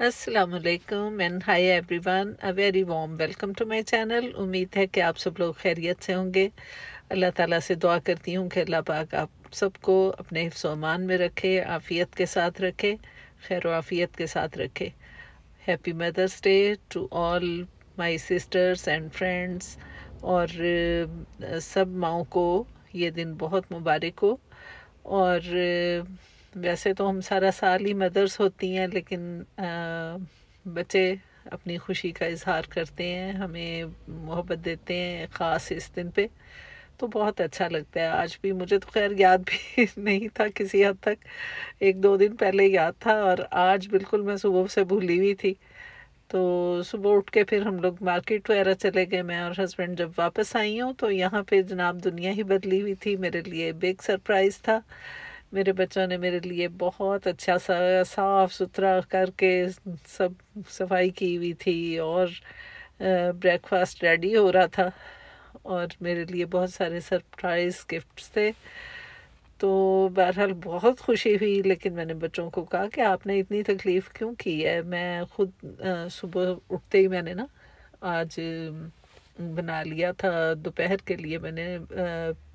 अस्सलामुअलैकुम and hi everyone, a very warm welcome to my channel. उम्मीद है कि आप सब लोग खैरियत से होंगे। अल्लाह ताला से दुआ करती हूँ कि अल्लाह पाक आप सबको अपने हिफ्ज़ व अमान में रखे, आफ़ियत के साथ रखे, खैर व आफ़ियत के साथ रखे। Happy mother's day to all my sisters and friends, और सब माओं को ये दिन बहुत मुबारक हो। और वैसे तो हम सारा साल ही मदर्स होती हैं, लेकिन बच्चे अपनी खुशी का इजहार करते हैं, हमें मोहब्बत देते हैं ख़ास इस दिन पे, तो बहुत अच्छा लगता है। आज भी मुझे तो खैर याद भी नहीं था, किसी हद तक 1-2 दिन पहले याद था, और आज बिल्कुल मैं सुबह से भूली हुई थी। तो सुबह उठ के फिर हम लोग मार्केट वगैरह चले गए। मैं और हस्बैंड जब वापस आई हूँ तो यहाँ पे जनाब दुनिया ही बदली हुई थी। मेरे लिए बिग सरप्राइज़ था। मेरे बच्चों ने मेरे लिए बहुत अच्छा सा साफ़ सुथरा करके सब सफाई की हुई थी, और ब्रेकफास्ट रेडी हो रहा था, और मेरे लिए बहुत सारे सरप्राइज़ गिफ्ट्स थे। तो बहरहाल बहुत खुशी हुई, लेकिन मैंने बच्चों को कहा कि आपने इतनी तकलीफ़ क्यों की है। मैं खुद सुबह उठते ही मैंने ना आज बना लिया था दोपहर के लिए। मैंने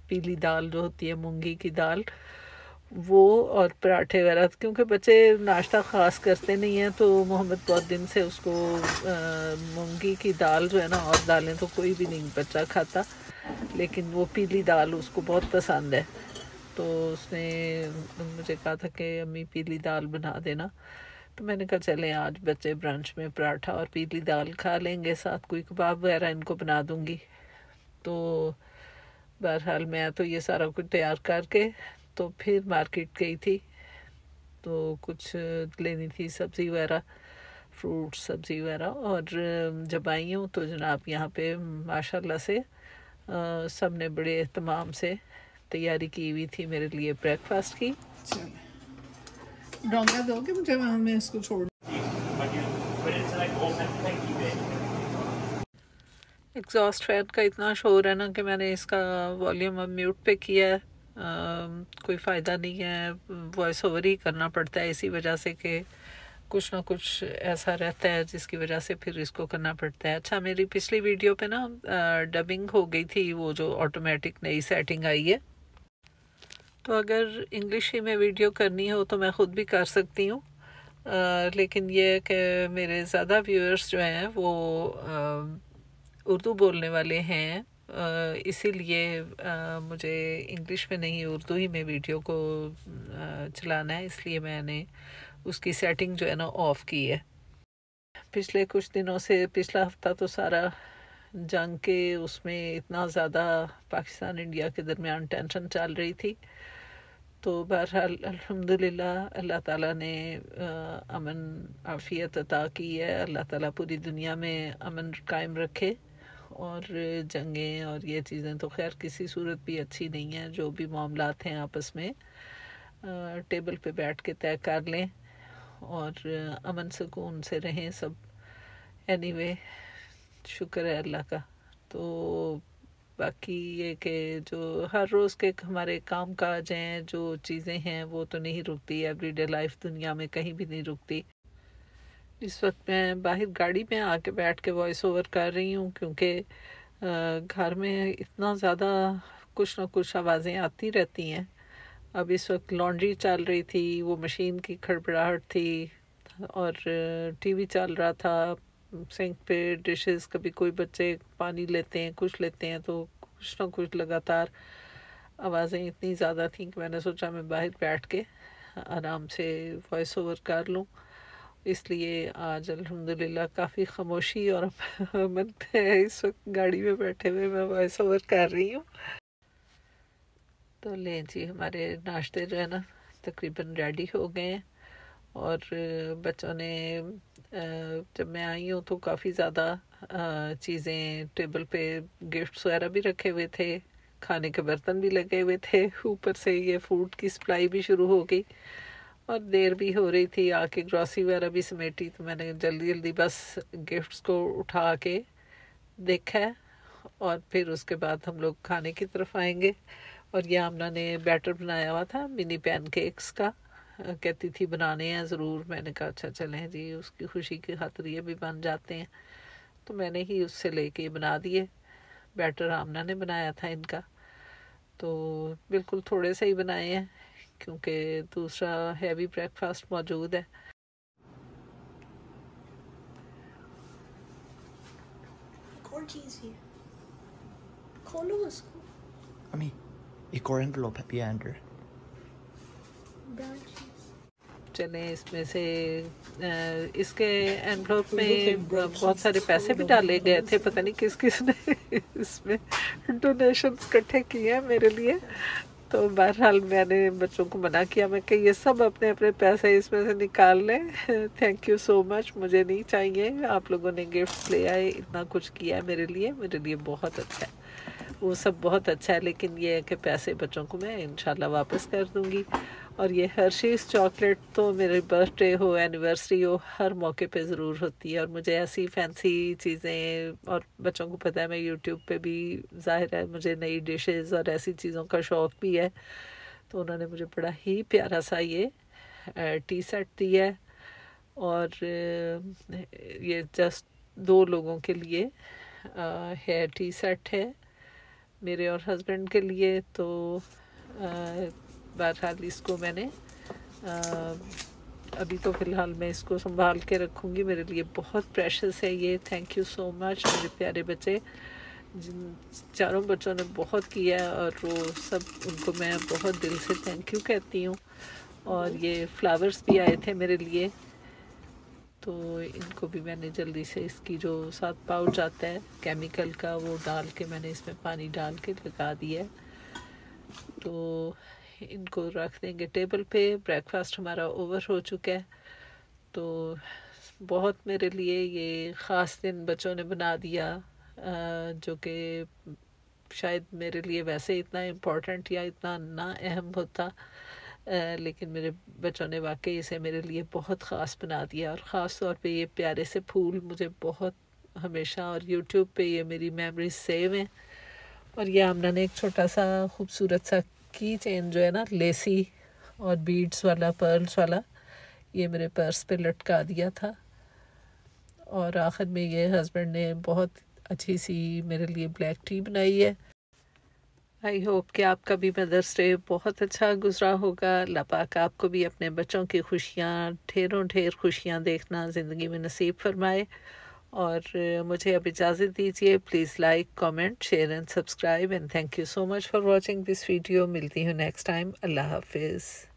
पीली दाल जो होती है, मूंगी की दाल, वो और पराठे वगैरह, क्योंकि बच्चे नाश्ता ख़ास करते नहीं हैं, तो मोहम्मद बहुत दिन से उसको मूंगी की दाल जो है ना, और दालें तो कोई भी नहीं बच्चा खाता, लेकिन वो पीली दाल उसको बहुत पसंद है। तो उसने मुझे कहा था कि अम्मी पीली दाल बना देना। तो मैंने कहा चलें, आज बच्चे ब्रंच में पराठा और पीली दाल खा लेंगे, साथ कोई कबाब वगैरह इनको बना दूंगी। तो बहरहाल मैं तो ये सारा कुछ तैयार करके तो फिर मार्केट गई थी। तो कुछ लेनी थी सब्ज़ी वगैरह, फ्रूट्स सब्ज़ी वगैरह, और जब आई हूँ तो जनाब यहाँ पे माशाल्लाह से सब ने बड़े एहतमाम से तैयारी की हुई थी मेरे लिए ब्रेकफास्ट की। डोंगा दोगे मुझे, वहाँ मैं इसको छोड़। एग्जॉस्ट फैन का इतना शोर है ना कि मैंने इसका वॉल्यूम अब म्यूट पे किया है। कोई फ़ायदा नहीं है, वॉइस ओवर ही करना पड़ता है, इसी वजह से कि कुछ ना कुछ ऐसा रहता है जिसकी वजह से फिर इसको करना पड़ता है। अच्छा, मेरी पिछली वीडियो पे ना डबिंग हो गई थी, वो जो ऑटोमेटिक नई सेटिंग आई है। तो अगर इंग्लिश ही में वीडियो करनी हो तो मैं ख़ुद भी कर सकती हूँ, लेकिन ये है कि मेरे ज़्यादा व्यूअर्स जो हैं वो उर्दू बोलने वाले हैं, इसीलिए मुझे इंग्लिश में नहीं उर्दू ही में वीडियो को चलाना है, इसलिए मैंने उसकी सेटिंग जो है ना ऑफ़ की है। पिछले कुछ दिनों से, पिछला हफ्ता तो सारा जंग के उसमें इतना ज़्यादा पाकिस्तान इंडिया के दरमियान टेंशन चल रही थी। तो बहरहाल अल्हम्दुलिल्लाह अल्लाह ताला ने अमन आफ़ियत अता की है। अल्लाह ताला पूरी दुनिया में अमन कायम रखे, और जंगें और ये चीज़ें तो खैर किसी सूरत भी अच्छी नहीं है। जो भी मामलात हैं आपस में टेबल पे बैठ के तय कर लें, और अमन सुकून से रहें सब। एनीवे, शुक्र है अल्लाह का। तो बाकी ये कि जो हर रोज़ के हमारे काम काज हैं, जो चीज़ें हैं, वो तो नहीं रुकती। एवरीडे लाइफ दुनिया में कहीं भी नहीं रुकती। इस वक्त मैं बाहर गाड़ी में आके बैठ के वॉइस ओवर कर रही हूँ, क्योंकि घर में इतना ज़्यादा कुछ ना कुछ आवाज़ें आती रहती हैं। अब इस वक्त लॉन्ड्री चल रही थी, वो मशीन की खड़बड़ाहट थी, और टीवी चल रहा था, सिंक पे डिशेस, कभी कोई बच्चे पानी लेते हैं, कुछ लेते हैं, तो कुछ ना कुछ लगातार आवाज़ें इतनी ज़्यादा थी कि मैंने सोचा मैं बाहर बैठ के आराम से वॉइस ओवर कर लूँ। इसलिए आज अल्हम्दुलिल्लाह काफ़ी खामोशी और अमन है। इस वक्त गाड़ी में बैठे हुए मैं वॉइस ओवर कर रही हूँ। तो लें जी, हमारे नाश्ते जो है ना तकरीबन रेडी हो गए हैं, और बच्चों ने जब मैं आई हूँ तो काफ़ी ज़्यादा चीज़ें टेबल पे, गिफ्ट्स वगैरह भी रखे हुए थे, खाने के बर्तन भी लगे हुए थे, ऊपर से ये फूड की सप्लाई भी शुरू हो गई, और देर भी हो रही थी। आके ग्रॉसरी वगैरह भी समेटी, तो मैंने जल्दी जल्दी बस गिफ्ट्स को उठा के देखा है, और फिर उसके बाद हम लोग खाने की तरफ आएंगे। और ये आमना ने बैटर बनाया हुआ था मिनी पैनकेक्स का, कहती थी बनाने हैं ज़रूर। मैंने कहा अच्छा चलें जी, उसकी खुशी की खातिर ये भी बन जाते हैं। तो मैंने ही उससे लेके बना दिए। बैटर आमना ने बनाया था इनका, तो बिल्कुल थोड़े से ही बनाए हैं क्योंकि दूसरा हैवी ब्रेकफास्ट मौजूद है। एक और चीज़ है, खोलो उसको। अम्मी, एक और एनवेलप है पिया अंदर। चलें, इसमें से इसके एनवेलप में बहुत सारे पैसे भी डाले गए थे, पता नहीं किस किस ने इसमें डोनेशंस इकट्ठे किए हैं मेरे लिए। तो बहरहाल मैंने बच्चों को मना किया, मैं कि ये सब अपने अपने पैसे इसमें से निकाल लें, थैंक यू सो मच, मुझे नहीं चाहिए। आप लोगों ने गिफ्ट्स ले आए, इतना कुछ किया है मेरे लिए बहुत अच्छा है, वो सब बहुत अच्छा है। लेकिन ये है कि पैसे बच्चों को मैं इंशाल्लाह वापस कर दूँगी। और ये हर्शीज़ चॉकलेट तो मेरे बर्थडे हो, एनिवर्सरी हो, हर मौके पे ज़रूर होती है। और मुझे ऐसी फैंसी चीज़ें, और बच्चों को पता है मैं यूट्यूब पे भी, ज़ाहिर है मुझे नई डिशेस और ऐसी चीज़ों का शौक़ भी है। तो उन्होंने मुझे बड़ा ही प्यारा सा ये टी सेट दिया है। और ये जस्ट 2 लोगों के लिए है टी सेट है, मेरे और हस्बैंड के लिए। तो बहरहाल इसको मैंने अभी तो फ़िलहाल मैं इसको संभाल के रखूँगी, मेरे लिए बहुत प्रेशियस है ये। थैंक यू सो मच मेरे प्यारे बच्चे, जिन चारों बच्चों ने बहुत किया है, और वो सब उनको मैं बहुत दिल से थैंक यू कहती हूँ। और ये फ्लावर्स भी आए थे मेरे लिए, तो इनको भी मैंने जल्दी से, इसकी जो 7 पाउच आता है केमिकल का, वो डाल के मैंने इसमें पानी डाल के लगा दिया है। तो इनको रख देंगे टेबल पे। ब्रेकफास्ट हमारा ओवर हो चुका है। तो बहुत मेरे लिए ये ख़ास दिन बच्चों ने बना दिया, जो कि शायद मेरे लिए वैसे इतना इम्पोर्टेंट या इतना ना अहम होता, लेकिन मेरे बच्चों ने वाकई इसे मेरे लिए बहुत ख़ास बना दिया। और ख़ास तौर पे ये प्यारे से फूल मुझे बहुत हमेशा, और यूट्यूब पे ये मेरी मेमोरीज सेव हैं। और ये आमना ने एक छोटा सा खूबसूरत सा की चेन जो है ना, लेसी और बीड्स वाला, पर्ल्स वाला, ये मेरे पर्स पे लटका दिया था। और आखिर में ये हस्बैंड ने बहुत अच्छी सी मेरे लिए ब्लैक टी बनाई है। आई होप कि आपका भी मदर्स डे बहुत अच्छा गुजरा होगा। अल्लाह पाक आपको भी अपने बच्चों की खुशियाँ, ढेरों ढेर खुशियाँ देखना ज़िंदगी में नसीब फरमाए। और मुझे अब इजाज़त दीजिए। Please like, comment, share and subscribe, and thank you so much for watching this video. मिलती हूँ नेक्स्ट टाइम। अल्लाह हाफिज़।